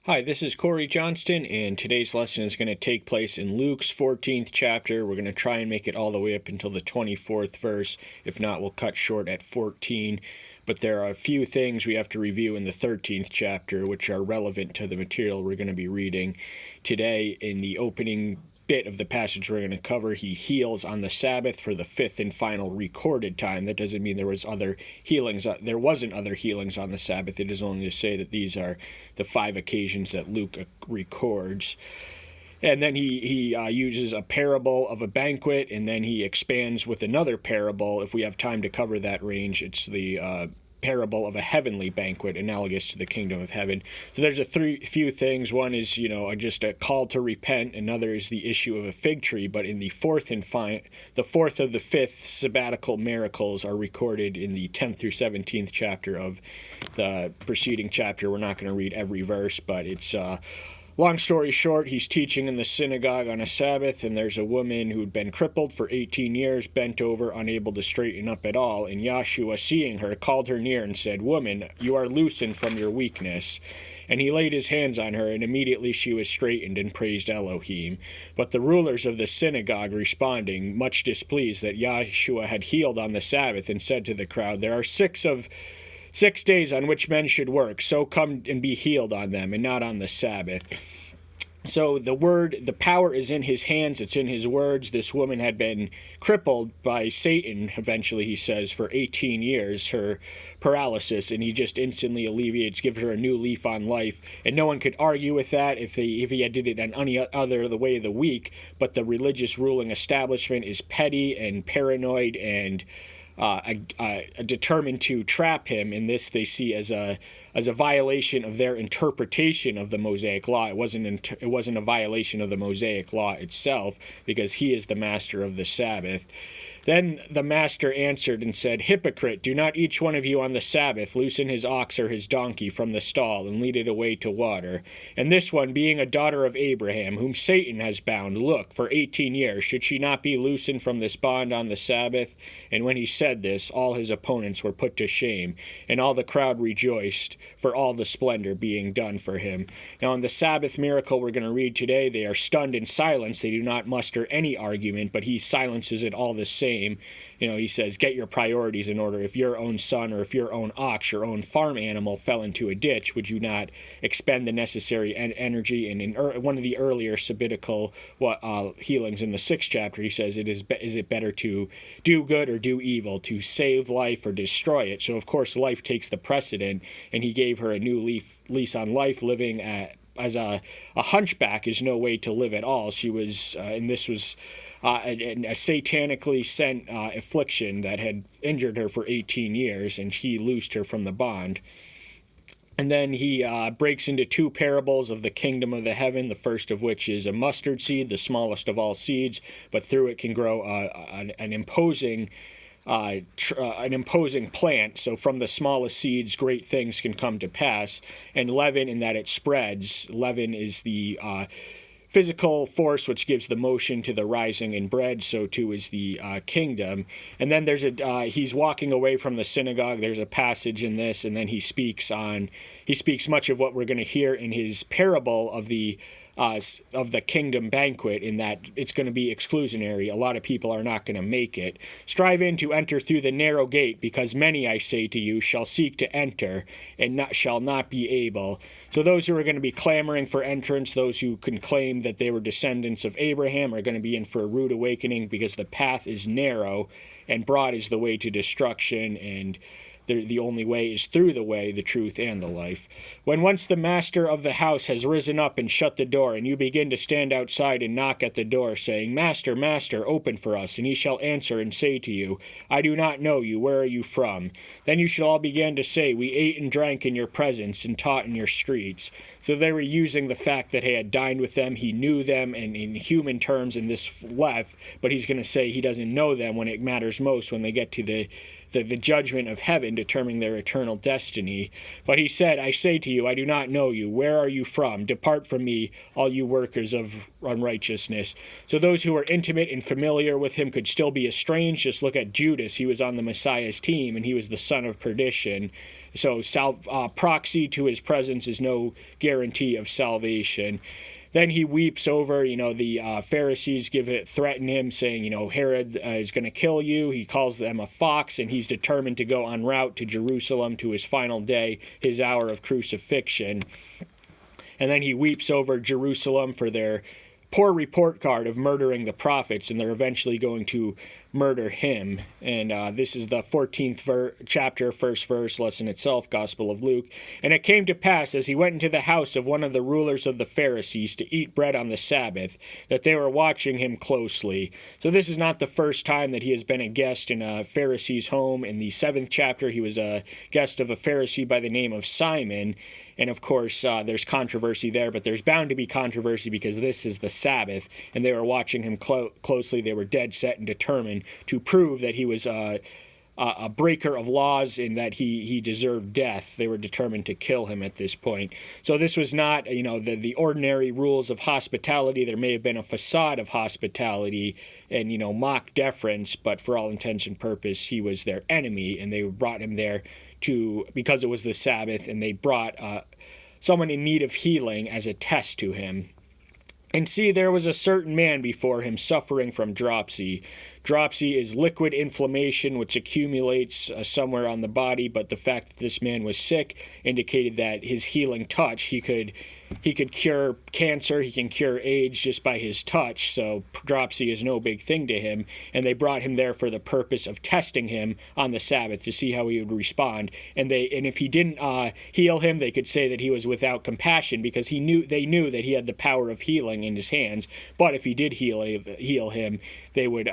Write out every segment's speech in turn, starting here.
Hi, this is Corey Johnston, and today's lesson is going to take place in Luke's 14th chapter. We're going to try and make it all the way up until the 24th verse. If not, we'll cut short at 14. But there are a few things we have to review in the 13th chapter, which are relevant to the material we're going to be reading today. In the opening bit of the passage we're going to cover, he heals on the Sabbath for the fifth and final recorded time. That doesn't mean there was other healings. There wasn't other healings on the Sabbath. It is only to say that these are the 5 occasions that Luke records. And then he uses a parable of a banquet, and then he expands with another parable. If we have time to cover that range, it's the parable of a heavenly banquet analogous to the kingdom of heaven. So there's few things. One is, just a call to repent. Another is the issue of a fig tree. But in the fourth of the fifth sabbatical miracles are recorded in the 10th through 17th chapter of the preceding chapter. We're not going to read every verse, but it's long story short, he's teaching in the synagogue on a Sabbath, and there's a woman who'd been crippled for 18 years, bent over, unable to straighten up at all. And Yahshua, seeing her, called her near and said, "Woman, you are loosened from your weakness." And he laid his hands on her, and immediately she was straightened and praised Elohim. But the rulers of the synagogue responding, much displeased that Yahshua had healed on the Sabbath, and said to the crowd, "There are 6 days on which men should work, so come and be healed on them, and not on the Sabbath." So the power is in his hands, it's in his words. This woman had been crippled by Satan, eventually he says, for 18 years, her paralysis, and he just instantly alleviates, gives her a new leaf on life. And no one could argue with that if he had did it on any other the way of the week, but the religious ruling establishment is petty and paranoid and determined to trap him. In this they see as a violation of their interpretation of the Mosaic law. It wasn't a violation of the Mosaic law itself, because he is the master of the Sabbath. Then the master answered and said, "Hypocrite, do not each one of you on the Sabbath loosen his ox or his donkey from the stall and lead it away to water? And this one, being a daughter of Abraham, whom Satan has bound, look, for 18 years, should she not be loosened from this bond on the Sabbath?" And when he said this, all his opponents were put to shame, and all the crowd rejoiced for all the splendor being done for him. Now, in the Sabbath miracle we're going to read today, they are stunned in silence. They do not muster any argument, but he silences it all the same. He says, get your priorities in order. If your own son or if your own ox, your own farm animal fell into a ditch, would you not expend the necessary energy? And in one of the earlier sabbatical healings in the 6th chapter, he says, is it better to do good or do evil, to save life or destroy it? So, of course, life takes the precedent, and he gave her a new lease on life. Living as a hunchback is no way to live at all. She was, and this was a satanically sent affliction that had injured her for 18 years, and he loosed her from the bond. And then he breaks into 2 parables of the kingdom of the heaven, the first of which is a mustard seed, the smallest of all seeds, but through it can grow an imposing plant. So from the smallest seeds, great things can come to pass. And leaven, in that it spreads. Leaven is the physical force which gives the motion to the rising in bread, so too is the kingdom. And then there's he's walking away from the synagogue. There's a passage in this, and then he speaks much of what we're going to hear in his parable of the kingdom banquet, in that it's going to be exclusionary. A lot of people are not going to make it. "Strive in to enter through the narrow gate, because many, I say to you, shall seek to enter, and shall not be able." So those who are going to be clamoring for entrance, those who can claim that they were descendants of Abraham, are going to be in for a rude awakening, because the path is narrow, and broad is the way to destruction, and the only way is through the way, the truth, and the life. "When once the master of the house has risen up and shut the door, and you begin to stand outside and knock at the door, saying, 'Master, Master, open for us,' and he shall answer and say to you, 'I do not know you, where are you from?' Then you shall all begin to say, 'We ate and drank in your presence and taught in your streets.'" So they were using the fact that he had dined with them, he knew them, and in human terms in this left, but he's going to say he doesn't know them when it matters most, when they get to the judgment of heaven, determining their eternal destiny. But he said, I say to you, I do not know you. Where are you from? Depart from me, all you workers of unrighteousness. So those who were intimate and familiar with him could still be estranged. Just look at Judas. He was on the Messiah's team, and he was the son of perdition. So proxy to his presence is no guarantee of salvation. Then he weeps over, the Pharisees threaten him, saying, Herod is going to kill you. He calls them a fox, and he's determined to go en route to Jerusalem to his final day, his hour of crucifixion. And then he weeps over Jerusalem for their poor report card of murdering the prophets, and they're eventually going to murder him. And this is the 14th chapter, first verse, lesson itself, Gospel of Luke. And it came to pass, as he went into the house of one of the rulers of the Pharisees to eat bread on the Sabbath, that they were watching him closely. So this is not the first time that he has been a guest in a Pharisee's home. In the 7th chapter, he was a guest of a Pharisee by the name of Simon. And of course, there's controversy there, but there's bound to be controversy because this is the Sabbath, and they were watching him closely. They were dead set and determined to prove that he was a breaker of laws and that he deserved death. They were determined to kill him at this point. So this was not, the ordinary rules of hospitality. There may have been a facade of hospitality and, mock deference, but for all intents and purpose, he was their enemy, and they brought him there because it was the Sabbath, and they brought someone in need of healing as a test to him. And see, there was a certain man before him suffering from dropsy. Dropsy is liquid inflammation which accumulates somewhere on the body, but the fact that this man was sick indicated that his healing touch, he could cure cancer, he can cure AIDS just by his touch, so dropsy is no big thing to him, and they brought him there for the purpose of testing him on the Sabbath to see how he would respond. And if he didn't heal him, they could say that he was without compassion, because they knew that he had the power of healing in his hands. But if he did heal him, they would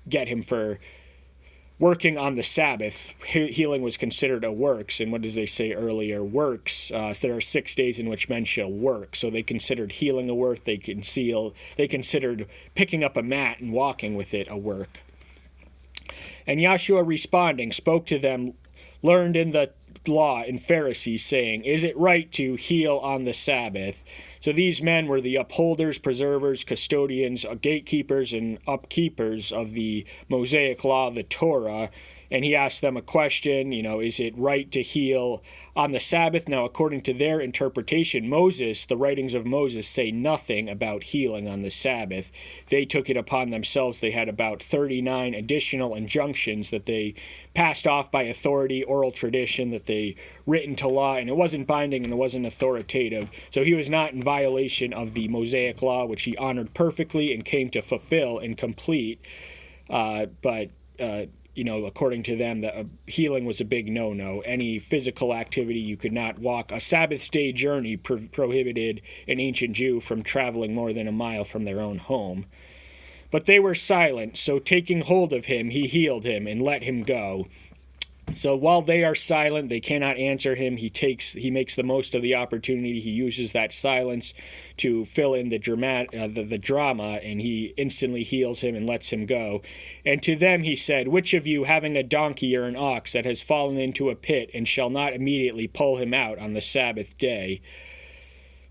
get him for working on the Sabbath. Healing was considered a works, and what does they say earlier? Works. So there are 6 days in which men shall work. So they considered healing a work. They considered picking up a mat and walking with it a work. And Yahshua responding spoke to them, learned in the law and Pharisees, saying, Is it right to heal on the Sabbath? So these men were the upholders, preservers, custodians, gatekeepers, and upkeepers of the Mosaic law, the Torah. And he asked them a question, is it right to heal on the Sabbath? Now, according to their interpretation, the writings of Moses say nothing about healing on the Sabbath. They took it upon themselves. They had about 39 additional injunctions that they passed off by authority, oral tradition, that they written to law, and it wasn't binding and it wasn't authoritative. So he was not in violation of the Mosaic law, which he honored perfectly and came to fulfill and complete. According to them, that healing was a big no-no. Any physical activity, you could not walk. A Sabbath day journey prohibited an ancient Jew from traveling more than a mile from their own home. But they were silent, so taking hold of him, he healed him and let him go. So while they are silent, they cannot answer him. He makes the most of the opportunity. He uses that silence to fill in the drama, and he instantly heals him and lets him go. And to them he said, Which of you, having a donkey or an ox that has fallen into a pit, and shall not immediately pull him out on the Sabbath day?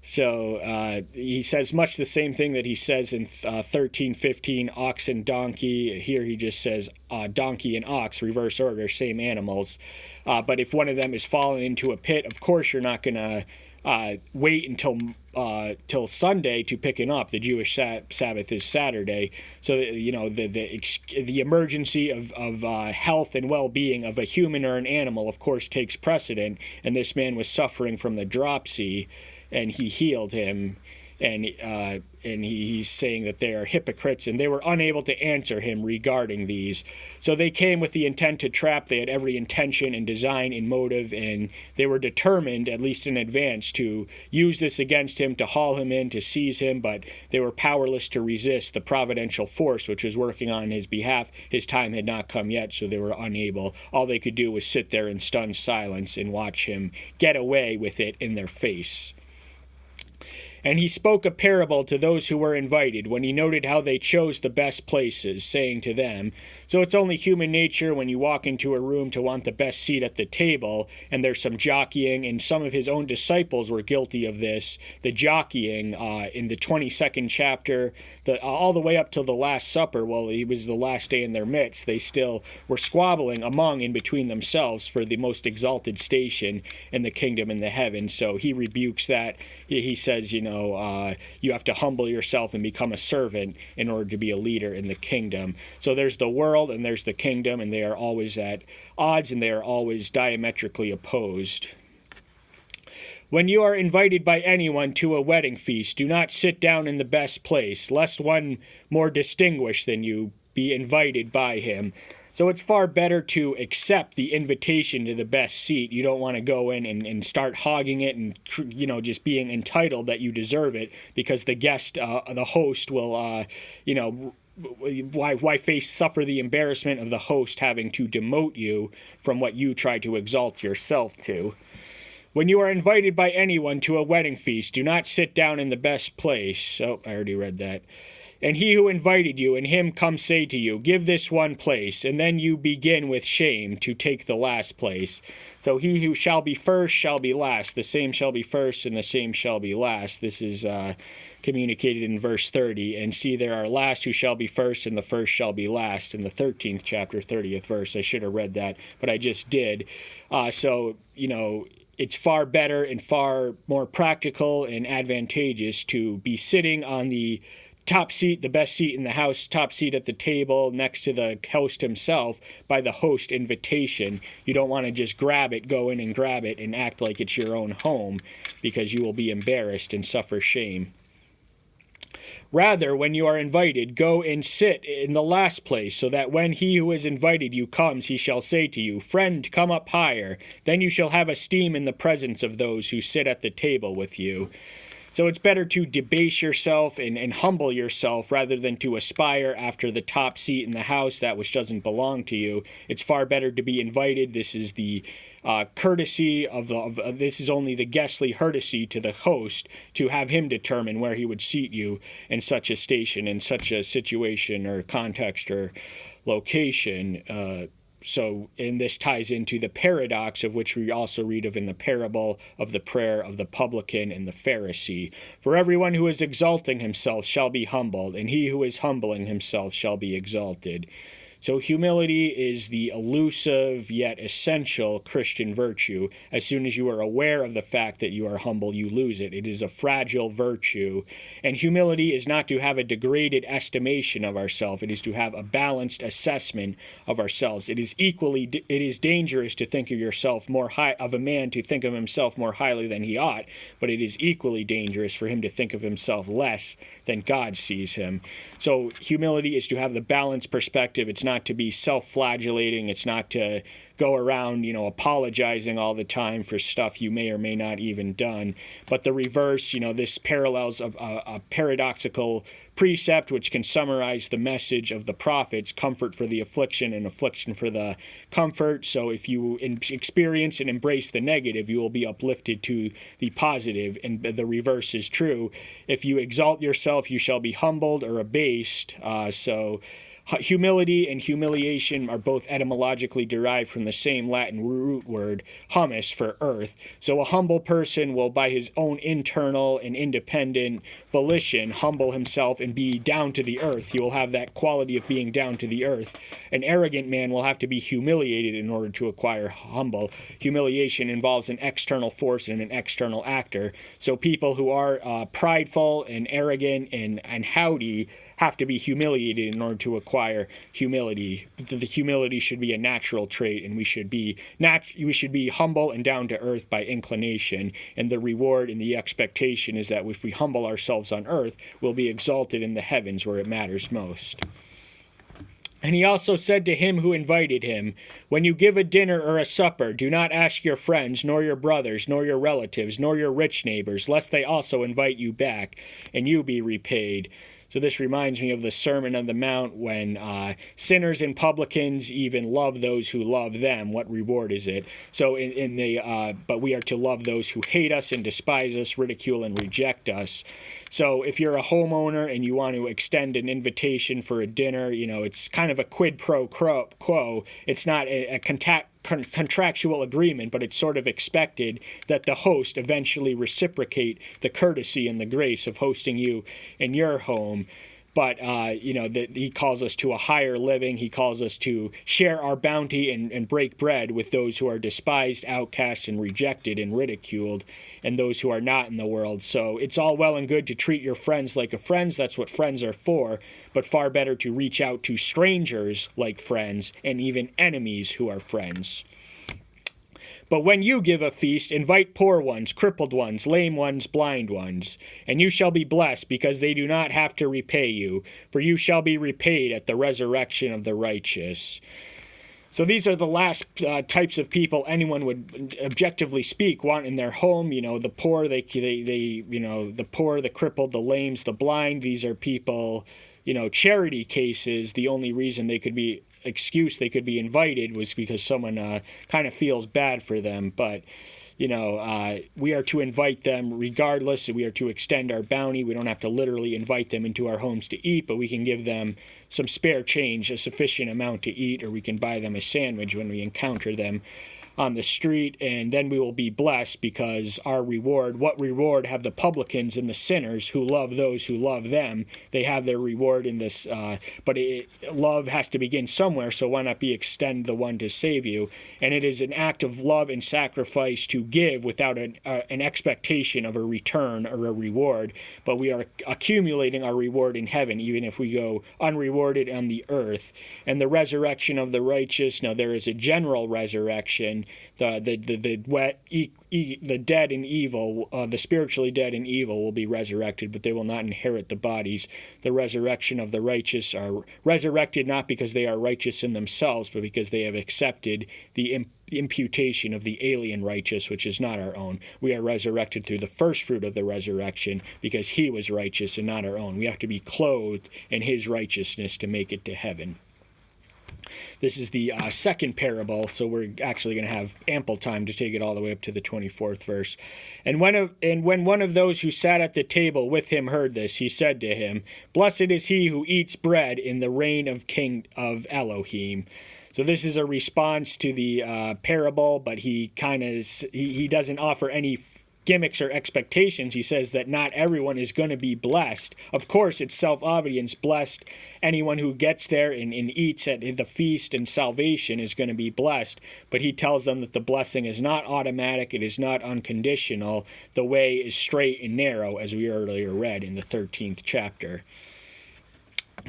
So he says much the same thing that he says in 13:15, ox and donkey. Here he just says donkey and ox, reverse order, same animals. But if one of them is fallen into a pit, of course you're not going to wait until Sunday to pick him up. The Jewish Sabbath is Saturday. So, the emergency of health and well-being of a human or an animal, of course, takes precedent. And this man was suffering from the dropsy, and he healed him, and he's saying that they are hypocrites, and they were unable to answer him regarding these. So they came with the intent to trap. They had every intention and design and motive, and they were determined, at least in advance, to use this against him, to haul him in, to seize him, but they were powerless to resist the providential force which was working on his behalf. His time had not come yet, so they were unable. All they could do was sit there in stunned silence and watch him get away with it in their face. And he spoke a parable to those who were invited, when he noted how they chose the best places, saying to them, so it's only human nature when you walk into a room to want the best seat at the table, and there's some jockeying, and some of his own disciples were guilty of this, the jockeying in the 22nd chapter, all the way up till the Last Supper. Well, it was the last day in their midst. They still were squabbling among and between themselves for the most exalted station in the kingdom in the heavens. So he rebukes that. He says, you have to humble yourself and become a servant in order to be a leader in the kingdom. So there's the world and there's the kingdom, and they are always at odds and they are always diametrically opposed. When you are invited by anyone to a wedding feast, do not sit down in the best place, lest one more distinguished than you be invited by him. So it's far better to accept the invitation to the best seat. You don't want to go in and start hogging it and, just being entitled that you deserve it, because the guest, the host will, why suffer the embarrassment of the host having to demote you from what you try to exalt yourself to. When you are invited by anyone to a wedding feast, do not sit down in the best place. Oh, I already read that. And he who invited you and him come say to you, give this one place, and then you begin with shame to take the last place. So he who shall be first shall be last. The same shall be first, and the same shall be last. This is communicated in verse 30. And see, there are last who shall be first, and the first shall be last. In the 13th chapter, 30th verse. I should have read that, but I just did. It's far better and far more practical and advantageous to be sitting on the top seat, the best seat in the house, top seat at the table next to the host himself by the host invitation. You don't want to just grab it, go in and grab it and act like it's your own home, because you will be embarrassed and suffer shame. Rather, when you are invited, go and sit in the last place, so that when he who has invited you comes, he shall say to you, friend, come up higher. Then you shall have esteem in the presence of those who sit at the table with you. So it's better to debase yourself and humble yourself rather than to aspire after the top seat in the house, that which doesn't belong to you. It's far better to be invited. This is the courtesy this is only the guestly courtesy to the host, to have him determine where he would seat you in such a station, in such a situation or context or location. And this ties into the paradox of which we also read of in the parable of the prayer of the publican and the Pharisee. For everyone who is exalting himself shall be humbled, and he who is humbling himself shall be exalted. So humility is the elusive yet essential Christian virtue. As soon as you are aware of the fact that you are humble, you lose it. It is a fragile virtue. And humility is not to have a degraded estimation of ourselves. It is to have a balanced assessment of ourselves. It is dangerous to think of yourself of a man to think of himself more highly than he ought, but it is equally dangerous for him to think of himself less than God sees him. So humility is to have the balanced perspective. It's not to be self-flagellating. It's not to go around, apologizing all the time for stuff you may or may not even done. But the reverse, this parallels a paradoxical precept which can summarize the message of the prophets: comfort for the affliction and affliction for the comfort. So if you experience and embrace the negative, you will be uplifted to the positive, and the reverse is true. If you exalt yourself, you shall be humbled or abased. Humility and humiliation are both etymologically derived from the same Latin root word, humus, for earth. So a humble person will, by his own internal and independent volition, humble himself and be down to the earth. He will have that quality of being down to the earth. An arrogant man will have to be humiliated in order to acquire humble. Humiliation involves an external force and an external actor. So people who are prideful and arrogant and haughty have to be humiliated in order to acquire humility. The humility should be a natural trait, and we should be humble and down to earth by inclination. And the reward and the expectation is that if we humble ourselves on earth, we'll be exalted in the heavens where it matters most. And he also said to him who invited him, when you give a dinner or a supper, do not ask your friends, nor your brothers, nor your relatives, nor your rich neighbors, lest they also invite you back, and you be repaid. So this reminds me of the Sermon on the Mount when sinners and publicans even love those who love them. What reward is it? So but we are to love those who hate us and despise us, ridicule and reject us. So if you're a homeowner and you want to extend an invitation for a dinner, it's kind of a quid pro quo. It's not a contractual agreement, but it's sort of expected that the host eventually reciprocate the courtesy and the grace of hosting you in your home. But, he calls us to a higher living. He calls us to share our bounty and break bread with those who are despised, outcast, and rejected and ridiculed, and those who are not in the world. So it's all well and good to treat your friends like a friends. That's what friends are for. But far better to reach out to strangers like friends and even enemies who are friends. But when you give a feast, invite poor ones, crippled ones, lame ones, blind ones. And you shall be blessed, because they do not have to repay you, for you shall be repaid at the resurrection of the righteous. So these are the last types of people anyone would objectively speak want in their home. The poor, the poor, the crippled, the lames, the blind. These are people, charity cases. The only reason they could be invited was because someone kind of feels bad for them. But we are to invite them regardless. We are to extend our bounty. We don't have to literally invite them into our homes to eat, but we can give them some spare change, a sufficient amount to eat, or we can buy them a sandwich when we encounter them on the street, and then we will be blessed, because what reward have the publicans and the sinners who love those who love them? They have their reward in this, but love has to begin somewhere, so why not extend the one to save you? And it is an act of love and sacrifice to give without an expectation of a return or a reward, but we are accumulating our reward in heaven, even if we go unrewarded on the earth. And the resurrection of the righteous, now there is a general resurrection. The dead and evil, the spiritually dead and evil will be resurrected, but they will not inherit the bodies. The resurrection of the righteous are resurrected not because they are righteous in themselves, but because they have accepted the imputation of the alien righteous, which is not our own. We are resurrected through the first fruit of the resurrection because he was righteous and not our own. We have to be clothed in his righteousness to make it to heaven. This is the second parable, so we're actually going to have ample time to take it all the way up to the 24th verse. And when one of those who sat at the table with him heard this, he said to him, "Blessed is he who eats bread in the reign of King of Elohim." So this is a response to the parable, but he doesn't offer any gimmicks or expectations. He says that not everyone is going to be blessed. Of course, it's self-obvious. Blessed, anyone who gets there and eats at the feast and salvation is going to be blessed. But he tells them that the blessing is not automatic. It is not unconditional. The way is straight and narrow, as we earlier read in the 13th chapter.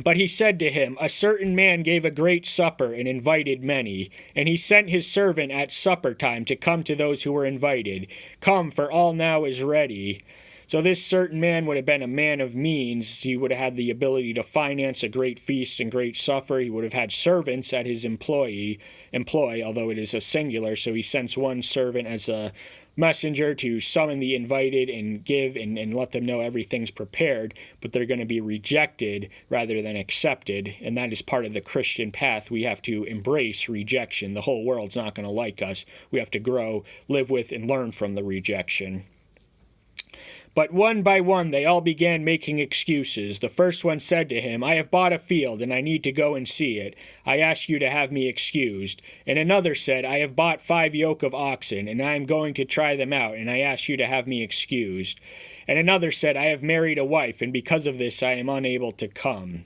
But he said to him, "A certain man gave a great supper and invited many. And he sent his servant at supper time to come to those who were invited. 'Come, for all now is ready.'" So this certain man would have been a man of means. He would have had the ability to finance a great feast and great supper. He would have had servants at his employ, although it is a singular. So he sends one servant as a messenger to summon the invited and give and let them know everything's prepared, but they're going to be rejected rather than accepted. And that is part of the Christian path. We have to embrace rejection. The whole world's not going to like us. We have to grow, live with, and learn from the rejection. But one by one they all began making excuses. The first one said to him, "I have bought a field, and I need to go and see it. I ask you to have me excused." And another said, "I have bought 5 yoke of oxen, and I am going to try them out, and I ask you to have me excused." And another said, "I have married a wife, and because of this I am unable to come."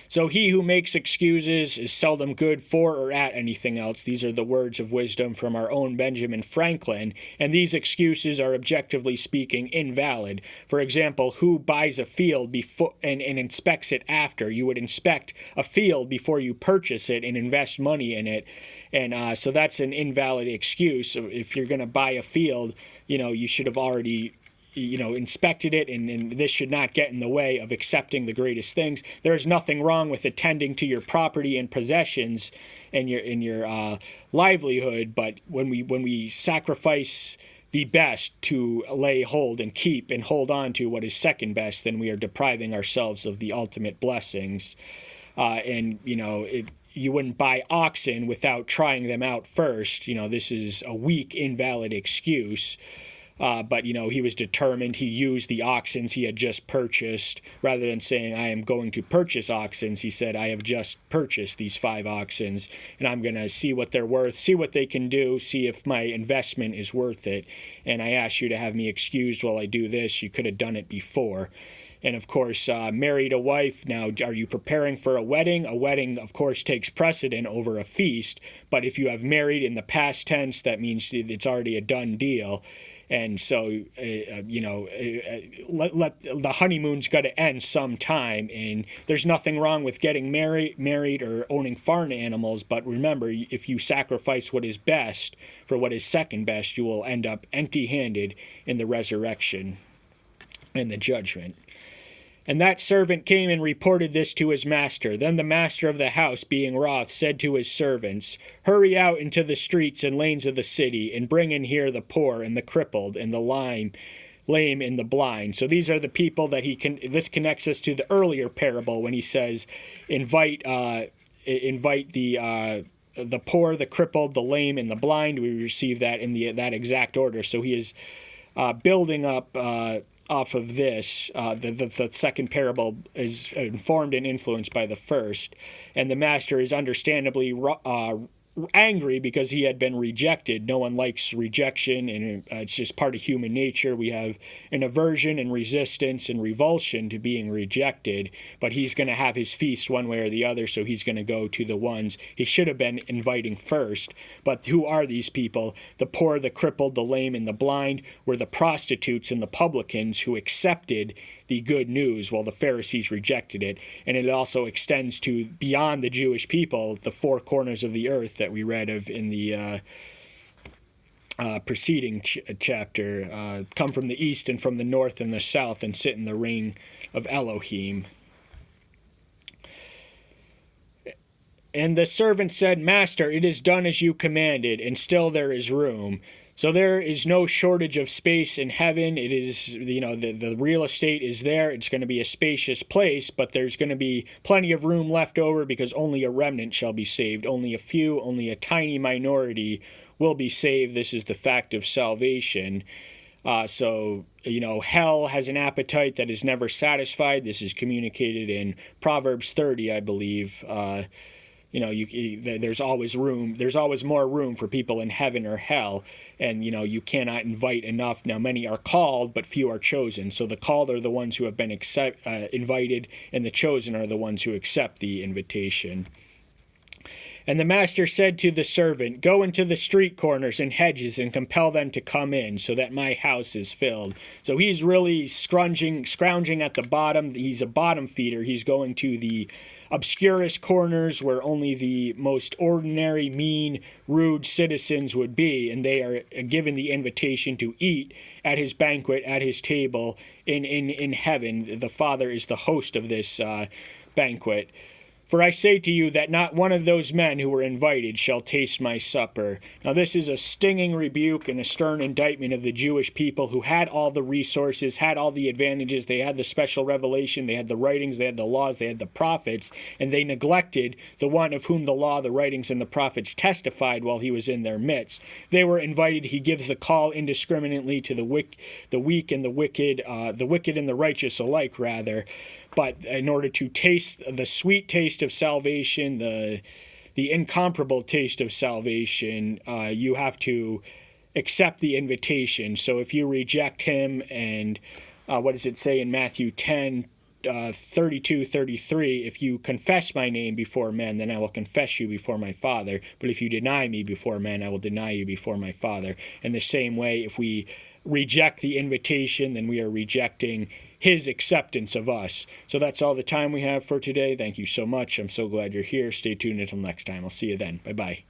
So he who makes excuses is seldom good for or at anything else. These are the words of wisdom from our own Benjamin Franklin, and these excuses are objectively speaking invalid. For example, who buys a field before and inspects it after? You would inspect a field before you purchase it and invest money in it, and so that's an invalid excuse. If you're going to buy a field, you should have already inspected it, and this should not get in the way of accepting the greatest things. There is nothing wrong with attending to your property and possessions and your livelihood, but when we sacrifice the best to lay hold and keep and hold on to what is second best, then we are depriving ourselves of the ultimate blessings. And, you wouldn't buy oxen without trying them out first. This is a weak, invalid excuse. But, he was determined. He used the oxen he had just purchased. Rather than saying, I am going to purchase oxen, he said, I have just purchased these 5 oxen, and I'm going to see what they're worth, see what they can do, see if my investment is worth it. And I ask you to have me excused while I do this. You could have done it before. And, of course, married a wife. Now, are you preparing for a wedding? A wedding, of course, takes precedent over a feast. But if you have married in the past tense, that means it's already a done deal. And so, let the honeymoon's got to end sometime. And there's nothing wrong with getting married or owning farm animals. But remember, if you sacrifice what is best for what is second best, you will end up empty-handed in the resurrection and the judgment. And that servant came and reported this to his master. Then the master of the house, being wroth, said to his servants, Hurry out into the streets and lanes of the city, and bring in here the poor and the crippled and the lame and the blind. So these are the people that this connects us to the earlier parable when he says, invite the poor, the crippled, the lame, and the blind. We receive that in that exact order. So he is building up off of this. The second parable is informed and influenced by the first, and the master is understandably angry because he had been rejected. No one likes rejection, and it's just part of human nature. We have an aversion and resistance and revulsion to being rejected, but he's going to have his feast one way or the other, so he's going to go to the ones he should have been inviting first. But who are these people? The poor, the crippled, the lame, and the blind were the prostitutes and the publicans who accepted the good news while the Pharisees rejected it. And it also extends to beyond the Jewish people, the 4 corners of the earth that we read of in the preceding chapter, come from the east and from the north and the south and sit in the ring of Elohim. And the servant said, Master, it is done as you commanded, and still there is room. So there is no shortage of space in heaven. It is, the real estate is there. It's going to be a spacious place, but there's going to be plenty of room left over because only a remnant shall be saved. Only a few, only a tiny minority will be saved. This is the fact of salvation. So hell has an appetite that is never satisfied. This is communicated in Proverbs 30, I believe. There's always room. There's always more room for people in heaven or hell. And, you cannot invite enough. Now, many are called, but few are chosen. So the called are the ones who have been invited, and the chosen are the ones who accept the invitation. And the master said to the servant, Go into the street corners and hedges and compel them to come in, so that my house is filled. So he's really scrounging at the bottom. He's a bottom feeder. He's going to the obscurest corners where only the most ordinary, mean, rude citizens would be, and they are given the invitation to eat at his banquet, at his table in heaven. The Father is the host of this banquet. For I say to you that not one of those men who were invited shall taste my supper. Now this is a stinging rebuke and a stern indictment of the Jewish people who had all the resources, had all the advantages. They had the special revelation, they had the writings, they had the laws, they had the prophets, and they neglected the one of whom the law, the writings, and the prophets testified while he was in their midst. They were invited. He gives the call indiscriminately to the weak and the wicked and the righteous alike, rather. But in order to taste the sweet taste of salvation, the incomparable taste of salvation, you have to accept the invitation. So if you reject him, and what does it say in Matthew 10, 32, 33, if you confess my name before men, then I will confess you before my Father. But if you deny me before men, I will deny you before my Father. In the same way, if we reject the invitation, then we are rejecting his acceptance of us. So that's all the time we have for today. Thank you so much. I'm so glad you're here. Stay tuned until next time. I'll see you then. Bye-bye.